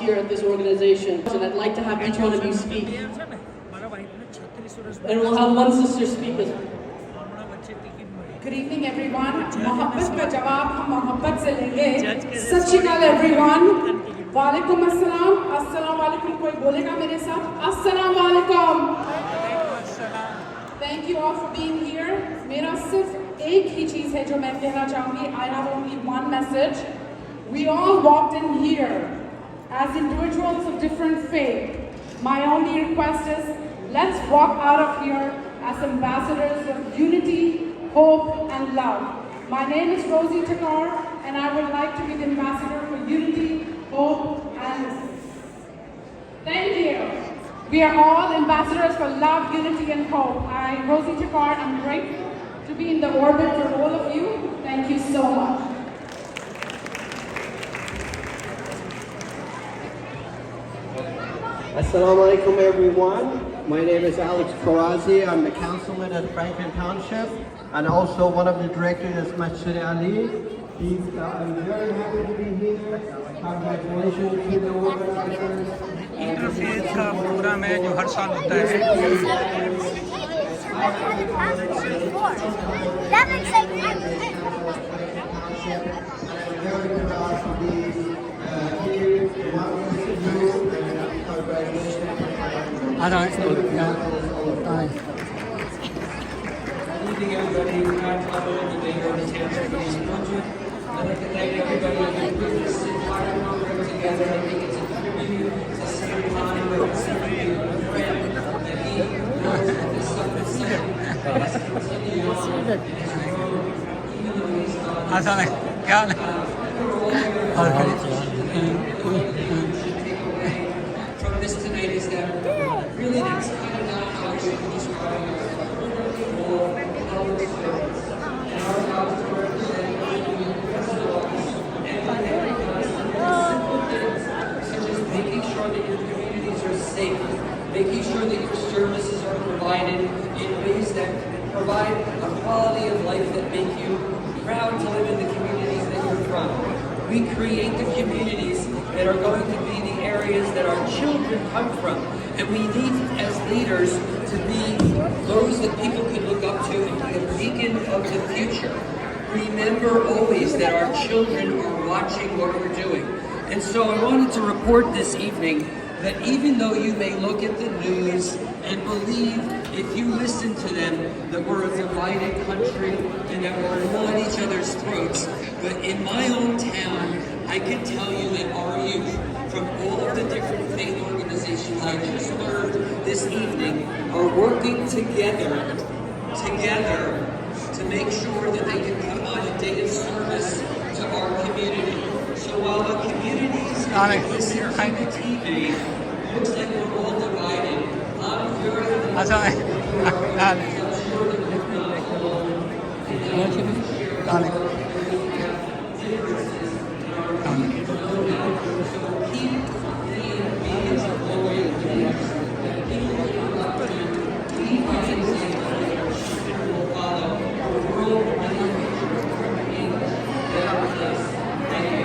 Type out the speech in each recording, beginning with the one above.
here at this organization. And I'd like to have each one of you speak. And we'll have one sister speak as well. Good evening, everyone. Mohabbat ka jawab hum mohabbat se lenge. Sat Shri Akal, everyone. Walaikum assalam. Assalamu alaikum. Koi bolega mere saath? Assalamu alaikum. Thank you all for being here. Mera sirf ek hi cheez hai jo main kehna chahungi. I have only one message. We all walked in here as individuals of different faith. My only request is, let's walk out of here as ambassadors of unity, hope and love. My name is Rosie Takar and I would like to be the ambassador for unity, hope and thank you. We are all ambassadors for love, unity and hope. Rosie Takar, I'm grateful to be in the orbit for all of you. Thank you so much. Assalamu alaikum, everyone. My name is Alex Karazi. I'm the councilman at Franklin Township and also one of the directors of Masjid Ali. I'm very happy to be here. Congratulations to the organizers. Interfaith का programme है जो हर साल होता है। I'd like to thank everybody who put this entire program together. I think it's a tribute to Saint John and that he knows that this stuff is something that has to continue on and grow, even though he's from this tonight is that really that's kind of not how I should describe it. Or how it's felt. And our jobs to represent making sure that your communities are safe, making sure that your services are provided in ways that provide a quality of life that make you proud to live in the communities that you're from. We create the communities that are going to be the areas that our children come from. And we need, as leaders, to be those that people can look up to and be a beacon of the future. Remember always that our children are watching what we're doing. And so I wanted to report this evening that even though you may look at the news and believe, if you listen to them, that we're a divided country and that we're on each other's throats, but in my own town, I can tell you that our youth, from all of the different faith organizations I just learned this evening, are working together to make sure that they can come on a day of service to our community. So while the communities listen to the TV, looks like we're all divided, I'm very I'm sure that we're not alone. Differences in our community. So keep being beacons of glory and dreams that people look up to. Lead by example, and our children will follow. The world will be in better place. Thank you.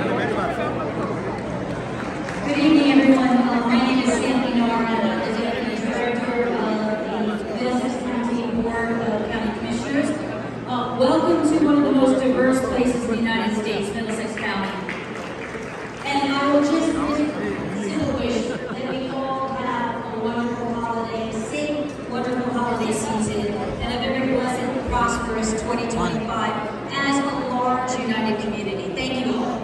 Good evening, everyone. My name is Sandy Nora. I'm the Deputy Director of the Business County Board of County Commissioners. Welcome to one of the most diverse places in the United States, Middlesex County. And I will just simply wish that we all have a wonderful holiday, a safe, wonderful holiday season, and a very blessed, prosperous 2025 as a large, united community. Thank you all.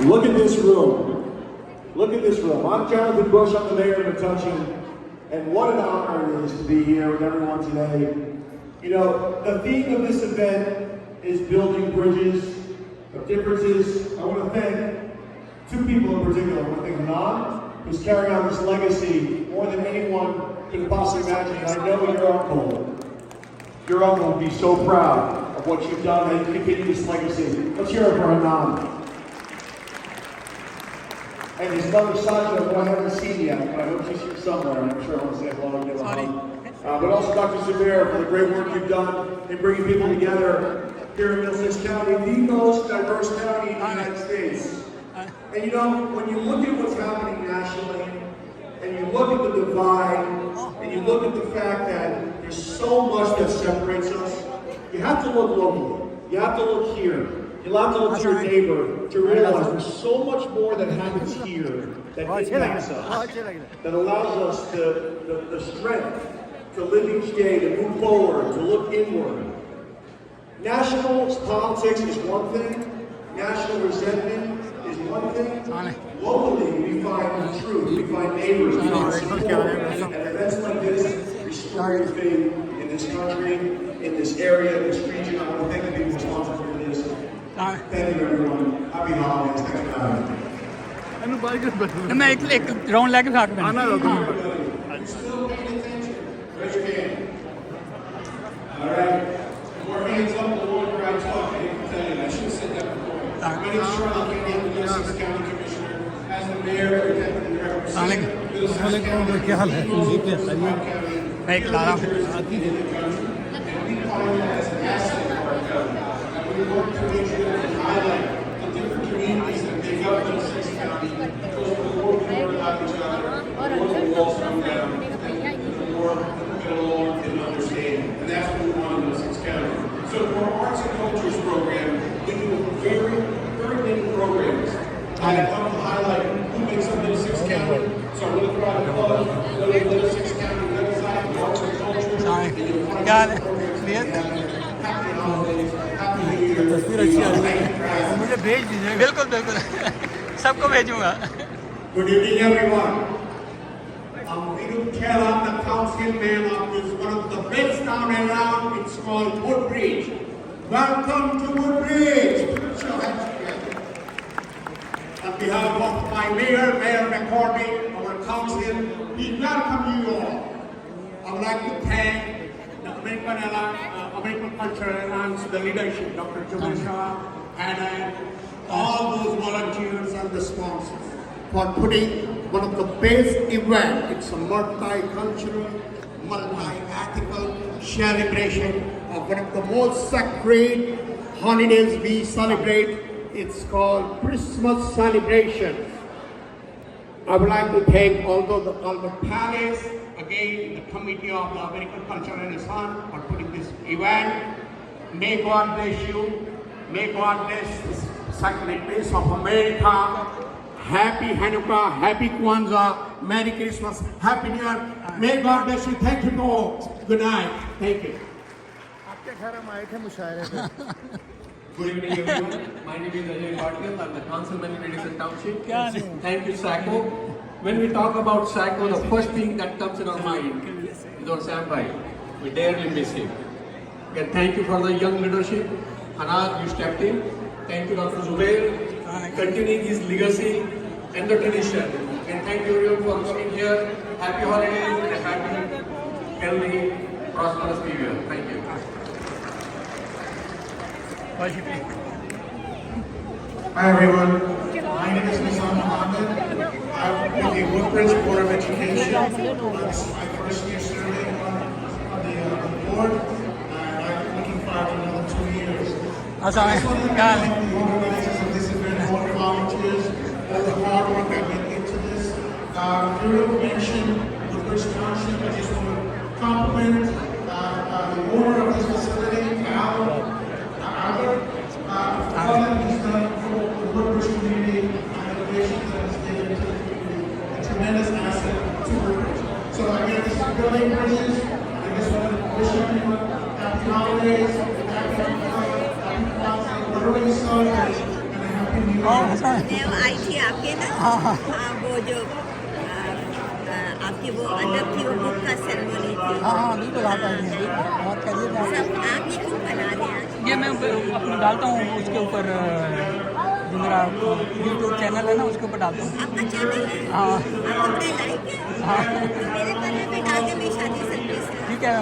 Look at this room. Look at this room. I'm Jonathan Bush. I'm the mayor of Metuchen. And what an honor it is to be here with everyone today. You know, the theme of this event is building bridges of differences. I want to thank two people in particular. I want to thank Hanan, who's carrying on this legacy more than anyone could possibly imagine. And I know your uncle would be so proud what you've done and continue this legacy. Let's hear it for Anand. And his mother Sandra, who I haven't seen yet, but I hope she's here somewhere. I'm sure I want to say hello and give a hug. But also Dr. Zubair for the great work you've done in bringing people together here in Middlesex County, the most diverse county in the United States. And you know, when you look at what's happening nationally, and you look at the divide, and you look at the fact that there's so much that separates us, you have to look locally. You have to look here. You have to look to your neighbor to realize there's so much more that happens here that impacts us, that allows us the strength to live each day, to move forward, to look inward. National politics is one thing. National resentment is one thing. Locally, we find truth, we find neighbors, we find support. And events like this restore your faith in this country, in this area, this region. I want to thank the people responsible for this. Thank you, everyone. Happy holidays. Thank you for having me. मैं एक round लेके भाग में Still paying attention? Raise your hand. All right. More hands up the longer I talk. I didn't tell you. I should have said that before. My name is Charlotte Kennedy. I'm the Middlesex County Commissioner. As the mayor and deputy representative, मैं एक ला रहा हूँ and we find that as an asset of our county. And we work to make sure that we highlight the different communities that make up Middlesex County. Because the more we learn about each other, the more the walls come down, and the more we get along and understand. And that's what we want in Middlesex County. So for our arts and cultures program, we do very many programs that help to highlight who makes up Middlesex County. So I'm going to throw out a plug, go to Middlesex County website, the arts and cultures, and you'll find got it. happy holidays, happy New Year. मुझे भेज दीजिए बिल्कुल बिल्कुल सबको भेजूंगा Good evening, everyone. I'm Viru Kela, the councilman of this one of the best town around. It's called Woodbridge. Welcome to Woodbridge. Put your hands together. On behalf of my mayor, Mayor McCormick, our council, we welcome you all. I would like to thank the American Cultural Alliance, the leadership, Dr. Jumesha, and all those volunteers and the sponsors for putting one of the best events. It's a multicultural, multi-ethical celebration of one of the most sacred holidays we celebrate. It's called Christmas celebration. I would like to thank all the palace, again the committee of the American Cultural Renaissance for putting this event. May God bless you. May God bless this sacred place of America. Happy Hanukkah, Happy Kwanzaa, Merry Christmas, Happy New Year. May God bless you. Thank you all. Good night. Thank you. Good evening, everyone. My name is Ajay Patil. I'm the councilman in Edison Township. Thank you, Sacco. When we talk about Sacco, the first thing that comes in our mind is our Sampai. We dearly miss him. Again, thank you for the young leadership. Anand, you stepped in. Thank you, Dr. Zubair, continuing his legacy and the tradition. And thank you everyone for coming here. Happy holidays and a happy, healthy, prosperous New Year. Thank you. Hi everyone, my name is Nizam Mohammed. I'm with the Woodbridge Board of Education. It's my first year serving on the board, and I'm looking forward to another 2 years. I just want to thank the organizers of this event, all the volunteers, all the hard work that went into this. Viru mentioned Woodbridge Township. I just want to compliment the owner of this facility, Albert. All that he's done for the Woodbridge community and the donations that he's given to the community, a tremendous asset to Woodbridge. So again, this is building bridges. I just want to wish everyone happy holidays, happy Kwanzaa, whatever you celebrate, and a happy New Year. मैं आई थी आपके ना वो जो आपकी वो अदब की वो बुक का सेरेमनी थी बिल्कुल आप सब आपने खुद बना दिया ये मैं अपना डालता हूँ उसके ऊपर जो मेरा यूट्यूब चैनल है ना उसके ऊपर डालता हूँ आपका चैनल है हाँ आप कपड़े लाइक मेरे चैनल पे डाल के मैं शादी सर्विस ठीक है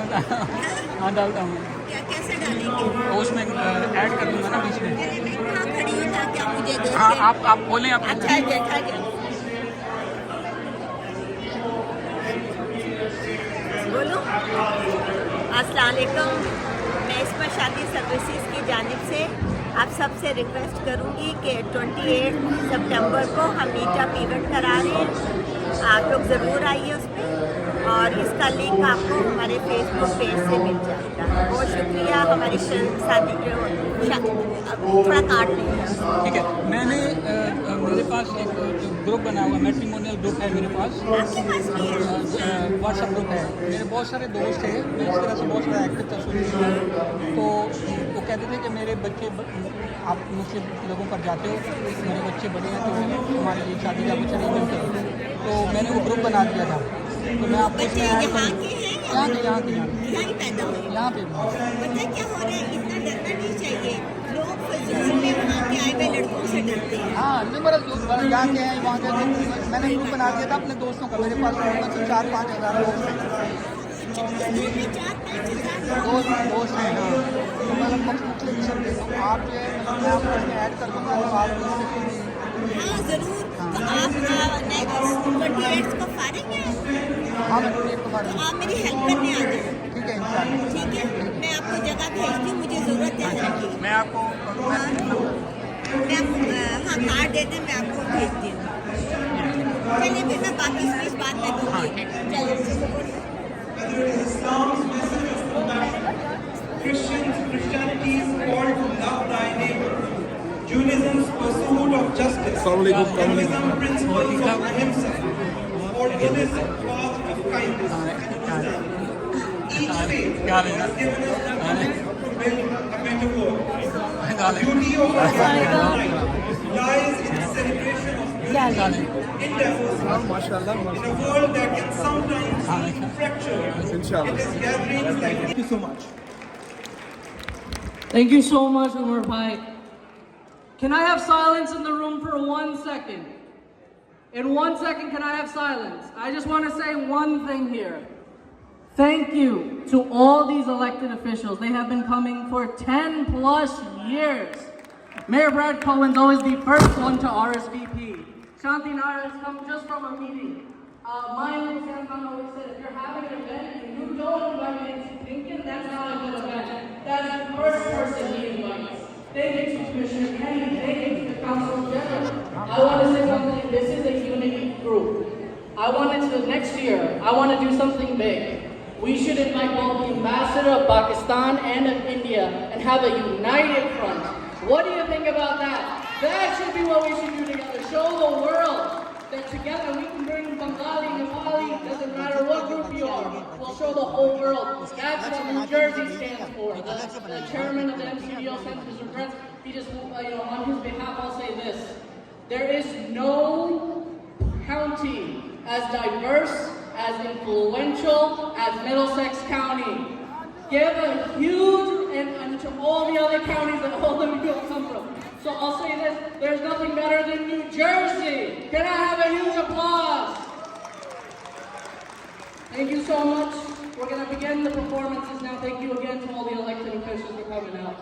हाँ डालता हूँ क्या क्या कैसे डालेंगे? और उसमें ऐड कर दूंगा ना बीच में। पहले मैं कहाँ खड़ी हूँ ताकि आप मुझे देख हाँ, लें? आप बोलें आप। अच्छा है, देखा गया। बोलो। अस्सलाम वालेकुम। मैं इसमें शादी सर्विसेज की जानिब से आप सबसे रिक्वेस्ट करूंगी कि 28 सितंबर को हम मीटअप इवेंट करा रहे हैं। आप लोग ज़रूर आइए उस पर, और इसका लिंक आपको हमारे फेसबुक पेज से मिल जाएगा। बहुत शुक्रिया। हमारी शादी थोड़ा काट लेंगे। ठीक है, मैंने मेरे पास एक ग्रुप बना हुआ, मैट्रिमोनियल ग्रुप है मेरे पास, व्हाट्सएप ग्रुप है। मेरे बहुत सारे दोस्त थे, मैं इस तरह से बहुत सारा एक्टिव था शुरू में। तो वो कहते थे कि मेरे बच्चे, आप मुस्लिम लोगों पर जाते हो, मेरे बच्चे बड़े हैं तो हमारे लिए शादी का बच्चा नहीं मिलते। तो मैंने वो ग्रुप बना दिया था। तो मैं आपको इसमें ऐड करूँ। यहाँ पे यहाँ ही पैदा हुए। यहाँ पे पता क्या हो रहा है, इतना डरना नहीं चाहिए। लोग फजूल में वहाँ के आए हुए लड़कों से डरते हैं। हाँ, नहीं मतलब यहाँ के हैं, वहाँ के। मैंने ग्रुप बना दिया था अपने दोस्तों का। मेरे पास मतलब 4-5 हज़ार दोस्त हैं। दोस्त हैं, हाँ। तो मतलब मुख्तलिफ किस्म के। तो आप जो है मतलब मैं आपको इसमें ऐड कर दूँगा, तो आप। हाँ ज़रूर। तो आप 28 को फारिग हैं? हाँ, मैं 28 को फारिग तो हूँ। आप मेरी हेल्प करने आ जाए। ठीक है, इंशाल्लाह। ठीक है, मैं आपको जगह भेजती हूँ, मुझे ज़रूरत है हेल्प की। मैं आपको मैं आपको हाँ कार्ड दे दें, मैं आपको भेजती हूँ। चलिए फिर मैं बाकी स्पीच बाद में दूँगी। चलिए। Christianity's call to love thy neighbor. Judaism's pursuit of justice. Hinduism principles of ahimsa. Or Buddhism path of kindness. Each faith has given us the commitment to build a better world. The beauty of our life lies in the celebration of unity in diversity. In a world that can sometimes seem fractured, it is gatherings like Thank you so much. Thank you so much, Umar Bhai. Can I have silence in the room for 1 second? In 1 second, can I have silence? I just want to say one thing here. Thank you to all these elected officials. They have been coming for 10 plus years. Mayor Brad Cohen's always the first one to RSVP. Shanti Nara has come just from a meeting. Mine and Sam always said, if you're having an event and you don't invite me to Lincoln, that's not a good event. That's the first person he invites. Thank you to Commissioner Kenny. Thank you to the Council General. I want to say one thing. This is a unity group. I want to, next year, I want to do something big. We should invite both the ambassador of Pakistan and of India and have a united front. What do you think about that? That should be what we should do together. Show the world that together we can bring Bengali, Nepali, doesn't matter what group you are. We'll show the whole world. That's what New Jersey stands for. The chairman of the MCDO sends his regrets. He just, on his behalf, I'll say this. There is no county as diverse, as influential as Middlesex County. Give a huge, and to all the other counties that all the people come from. So I'll say this, there's nothing better than New Jersey. Can I have a huge applause? Thank you so much. We're going to begin the performances now. Thank you again to all the elected officials for coming out.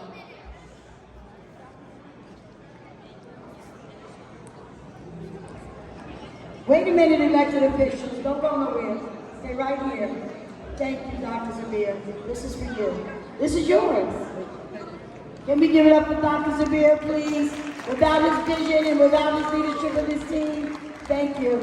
Wait a minute, elected officials. Don't go nowhere. Stay right here. Thank you, Dr. Zabir. This is for you. This is yours. Can we give it up for Dr. Zabir, please? Without his vision and without his leadership of this team, thank you.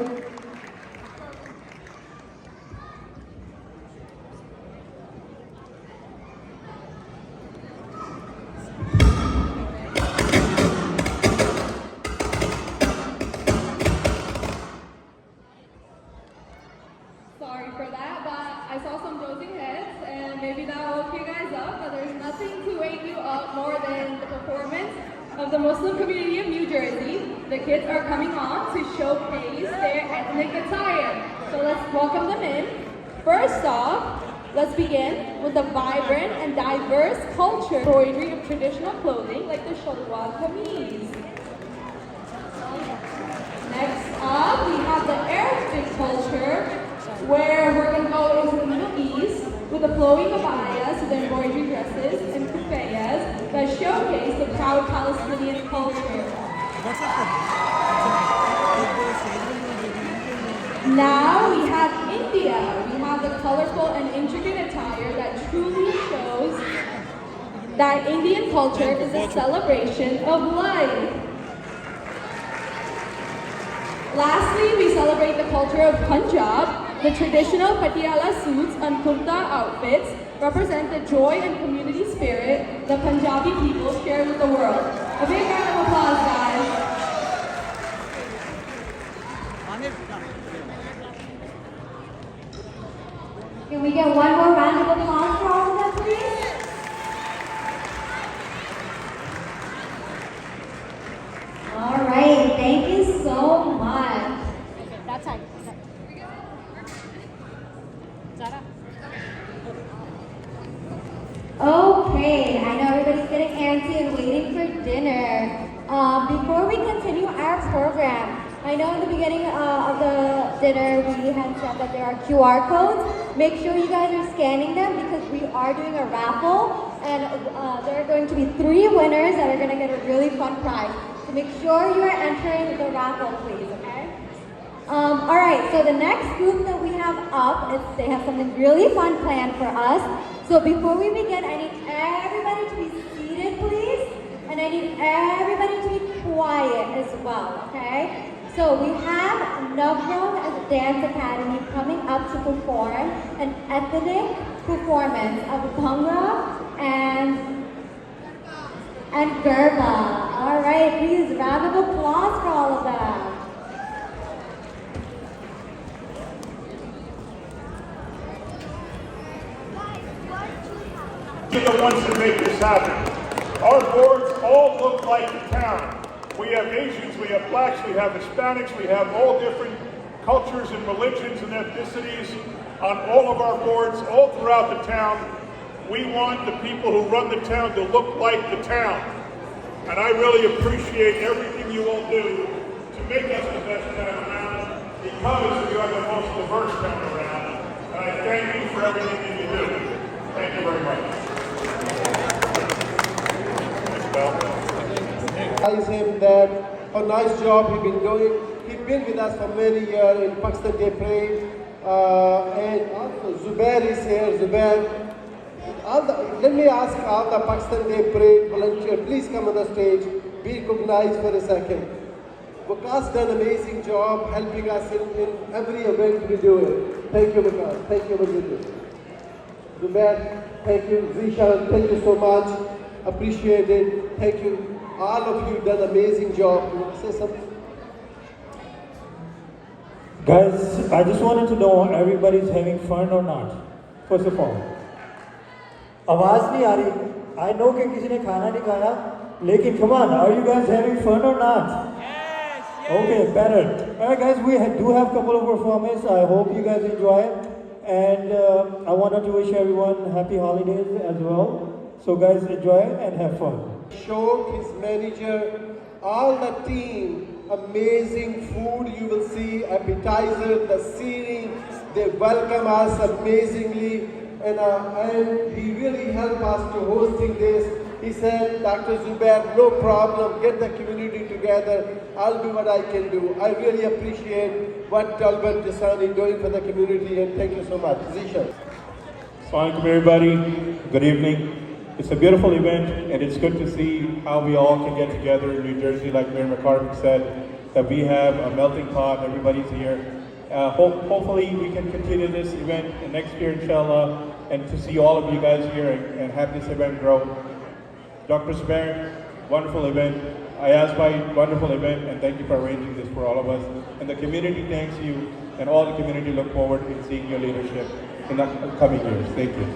Sorry for that, but I saw some dozing heads, and maybe that woke you guys up, but there's nothing to wake you up more than the performance of the Muslim community of New Jersey. The kids are coming on to showcase their ethnic attire. So let's welcome them in. First off, let's begin with the vibrant and diverse culture embroidery of traditional clothing like the shalwar kameez. Next up, we have the Arabic culture, where we're going to go into the Middle East with the flowing abayas, the embroidery dresses, and birthplace of proud Palestinian culture. Now we have India. We have the colorful and intricate attire that truly shows that Indian culture is a celebration of life. Lastly, we celebrate the culture of Punjab. The traditional Patiala suits and kurta outfits represent the joy and community spirit the Punjabi people share with the world. A big round of applause, guys. Can we get one more round of applause for all of them, please? All right, thank you so much. That's time. Okay, I know everybody's getting antsy and waiting for dinner. Before we continue our program, I know in the beginning of the dinner we had said that there are QR codes. Make sure you guys are scanning them because we are doing a raffle and there are going to be 3 winners that are going to get a really fun prize. So make sure you are entering the raffle, please, okay? Alright, so the next group that we have up, they have something really fun planned for us. So before we begin, I need everybody to be seated, please. And I need everybody to be quiet as well, okay? So we have Navram as a dance academy coming up to perform an ethnic performance of Bhangra and Garba. Alright, please, round of applause for all of them. We're the ones that make this happen. Our boards all look like the town. We have Asians, we have blacks, we have Hispanics, we have all different cultures and religions and ethnicities on all of our boards, all throughout the town. We want the people who run the town to look like the town. And I really appreciate everything you all do to make us the best town around because we are the most diverse town around. And I thank you for everything that you do. Thank you very much. Him that a nice job he's been doing. He's been with us for many years in Pakistan Day Parade. And also Zubair is here. Zubair, let me ask all the Pakistan Day Parade volunteers, please come on the stage. Be recognized for a second. Vikas done an amazing job helping us in every event we do it. Thank you, Vikas. Thank you, Vikas. Zubair, thank you. Zishan, thank you so much. Appreciate it. Thank you. All of you done an amazing job. You want to say something? Guys, I just wanted to know everybody's having fun or not. First of all. आवाज नहीं आ रही. I know कि किसी ने खाना नहीं खाया, लेकिन come on, are you guys having fun or not? Yes. Okay, better. Alright, guys, we do have a couple of performances. I hope you guys enjoy it, and I wanted to wish everyone happy holidays as well. So, guys, enjoy it and have fun. Shok, his manager, all the team, amazing food you will see, appetizer, the seating, they welcome us amazingly, and he really helped us to hosting this. He said, Dr. Zubair, no problem, get the community together, I'll do what I can do. I really appreciate what Talbat Tisani is doing for the community, and thank you so much. Zishan. Assalamu alaikum everybody, good evening. It's a beautiful event, and it's good to see how we all can get together in New Jersey, like Mayor McCarthy said, that we have a melting pot, everybody's here. Hopefully we can continue this event next year, inshallah, and to see all of you guys here and have this event grow. Dr. Zubair, wonderful event. Ayazbhai, wonderful event, and thank you for arranging this for all of us. And the community thanks you, and all the community look forward to seeing your leadership in the coming years. Thank you.